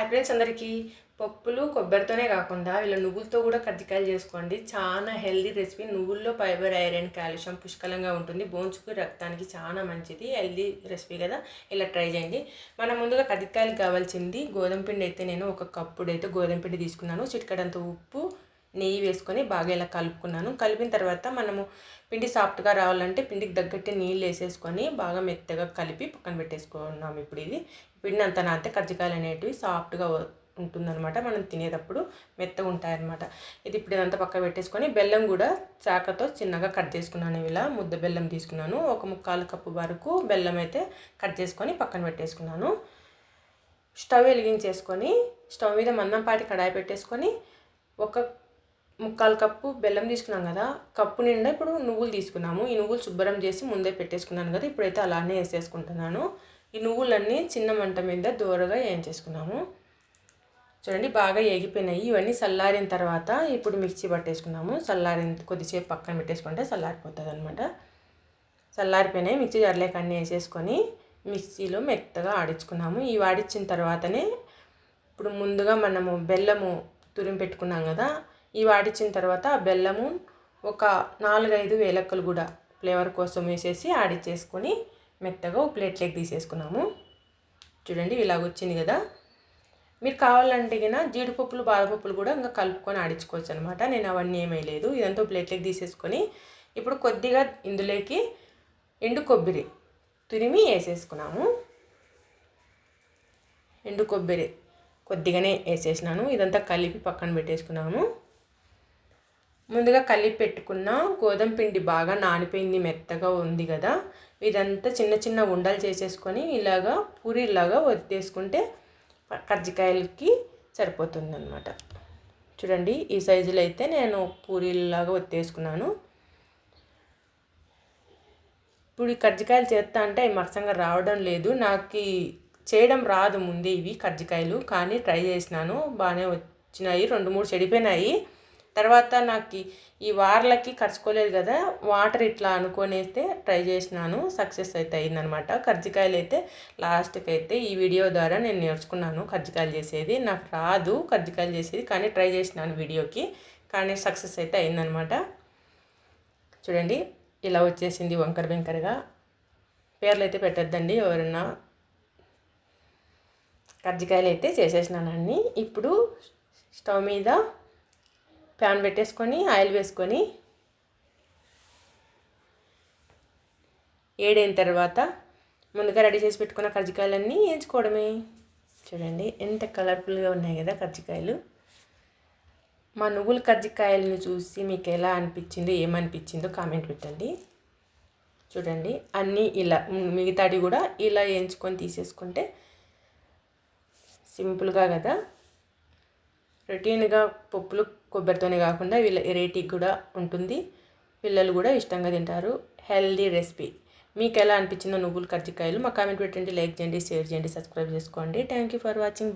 Hi friends అందరికీ పప్పులు కొబ్బరితోనే కాకుండా ఇలా నువ్వులతో కూడా కజ్జికాయలు చేసుకోండి. చాలా హెల్దీ రెసిపీ. నువ్వుల్లో ఫైబర్, ఐరన్, కాల్షియం పుష్కలంగా ఉంటుంది. బోన్స్కు రక్తానికి చాలా మంచిది. హెల్దీ రెసిపీ కదా, ఇలా ట్రై చేయండి. మనం ముందుగా కజ్జికాయలకు కావాల్సింది గోధుమ పిండి. అయితే నేను ఒక కప్పుడైతే గోధుమ పిండి తీసుకున్నాను. చిటికెడంత ఉప్పు, నెయ్యి వేసుకొని బాగా ఇలా కలుపుకున్నాను. కలిపిన తర్వాత మనము పిండి సాఫ్ట్గా రావాలంటే పిండికి తగ్గట్టు నీళ్ళు వేసేసుకొని బాగా మెత్తగా కలిపి పక్కన పెట్టేసుకున్నాము. ఇప్పుడు ఇది పిండి అంతా నానితే కజ్జికాయలు అనేటివి సాఫ్ట్గా ఉంటుందన్నమాట. మనం తినేటప్పుడు మెత్తగా ఉంటాయన్నమాట. ఇది ఇప్పుడు ఇదంతా పక్క పెట్టేసుకొని బెల్లం కూడా చాకతో చిన్నగా కట్ చేసుకున్నాను. ఇలా ముద్ద బెల్లం తీసుకున్నాను. ఒక 1/4 కప్పు వరకు బెల్లం అయితే కట్ చేసుకొని పక్కన పెట్టేసుకున్నాను. స్టవ్ వెలిగించేసుకొని స్టవ్ మీద మందంపాటి కడాయి పెట్టేసుకొని ఒక 1/4 కప్పు బెల్లం తీసుకున్నాం కదా, కప్పు నిండా ఇప్పుడు నువ్వులు తీసుకున్నాము. ఈ నువ్వులు శుభ్రం చేసి ముందే పెట్టేసుకున్నాను కదా, ఇప్పుడైతే అలానే వేసేసుకుంటున్నాను. ఈ నువ్వులన్నీ చిన్న మంట మీద దూరగా వేయించేసుకున్నాము. చూడండి బాగా ఏగిపోయినాయి. ఇవన్నీ చల్లారిన తర్వాత ఇప్పుడు మిక్సీ పట్టేసుకున్నాము. కొద్దిసేపు పక్కన పెట్టేసుకుంటే చల్లారిపోతుంది అనమాట. చల్లారిపోయినాయి. మిక్సీ జార్లోకి అన్నీ వేసేసుకొని మిక్సీలో మెత్తగా ఆడించుకున్నాము. ఈ ఆడించిన తర్వాతనే ఇప్పుడు ముందుగా మనము బెల్లము తురిమి పెట్టుకున్నాం కదా, ఈ ఆడించిన తర్వాత ఆ బెల్లము ఒక 4-5 ఏలక్కలు కూడా ఫ్లేవర్ కోసం వేసేసి ఆడిచ్చేసుకొని మెత్తగా ఒక ప్లేట్లోకి తీసేసుకున్నాము. చూడండి ఇలాగ వచ్చింది కదా. మీరు కావాలంటే కినా జీడిపప్పులు, బాదపప్పులు కూడా ఇంకా కలుపుకొని ఆడించుకోవచ్చు అనమాట. నేను అవన్నీ ఏమీ లేదు. ఇదంతా ప్లేట్లోకి తీసేసుకొని ఇప్పుడు కొద్దిగా ఇందులోకి ఎండు కొబ్బరి తురిమి వేసేసుకున్నాము. ఎండు కొబ్బరి కొద్దిగానే వేసేసినాను. ఇదంతా కలిపి పక్కన పెట్టేసుకున్నాము. ముందుగా కలిపి పెట్టుకున్న గోధుమ పిండి బాగా నానిపోయింది, మెత్తగా ఉంది కదా. ఇదంతా చిన్న చిన్న ఉండలు చేసేసుకొని ఇలాగా పూరీలాగా వత్తేసుకుంటే కజ్జికాయలకి సరిపోతుంది అనమాట. చూడండి ఈ సైజులో అయితే నేను పూరీలాగా వత్తేసుకున్నాను. ఇప్పుడు ఈ కజ్జికాయలు చేస్తా అంటే అవి మరసంగా రావడం లేదు. నాకు చేయడం రాదు ముందే ఇవి కజ్జికాయలు, కానీ ట్రై చేసినాను, బాగానే వచ్చినాయి. 2-3 చెడిపోయినాయి. తర్వాత నాకు ఈ వార్లకి కరుచుకోలేదు కదా, వాటర్ ఇట్లా అనుకొనేస్తే ట్రై చేసినాను, సక్సెస్ అయితే అయిందనమాట. కజ్జికాయలు అయితే లాస్ట్కి అయితే ఈ వీడియో ద్వారా నేను నేర్చుకున్నాను కజ్జికాయలు చేసేది. నాకు రాదు కజ్జికాయలు చేసేది, కానీ ట్రై చేసినాను వీడియోకి, కానీ సక్సెస్ అయితే అయిందనమాట. చూడండి ఇలా వచ్చేసింది వంకర వెంకరగా. పేర్లు అయితే పెట్టద్దండి ఎవరన్నా. కజ్జికాయలు అయితే చేసేసినాను అన్నీ. ఇప్పుడు స్టవ్ మీద ప్యాన్ పెట్టేసుకొని ఆయిల్ వేసుకొని ఏడైన తర్వాత ముందుగా రెడీ చేసి పెట్టుకున్న కజ్జికాయలన్నీ వేయించుకోవడమే. చూడండి ఎంత కలర్ఫుల్గా ఉన్నాయి కదా కజ్జికాయలు. మా నువ్వుల కజ్జికాయలను చూసి మీకు ఎలా అనిపించిందో, ఏమనిపించిందో కామెంట్ పెట్టండి. చూడండి అన్నీ ఇలా, మిగతాది కూడా ఇలా వేయించుకొని తీసేసుకుంటే సింపుల్గా కదా. రొటీన్గా పప్పులు కొబ్బరితోనే కాకుండా వీళ్ళ వెరైటీ కూడా ఉంటుంది. పిల్లలు కూడా ఇష్టంగా తింటారు. Healthy recipe. మీకు ఎలా అనిపించిందో నువ్వుల కజ్జికాయలు మా కామెంట్ పెట్టండి. లైక్ చేయండి, షేర్ చేయండి, సబ్స్క్రైబ్ చేసుకోండి. Thank you for watching.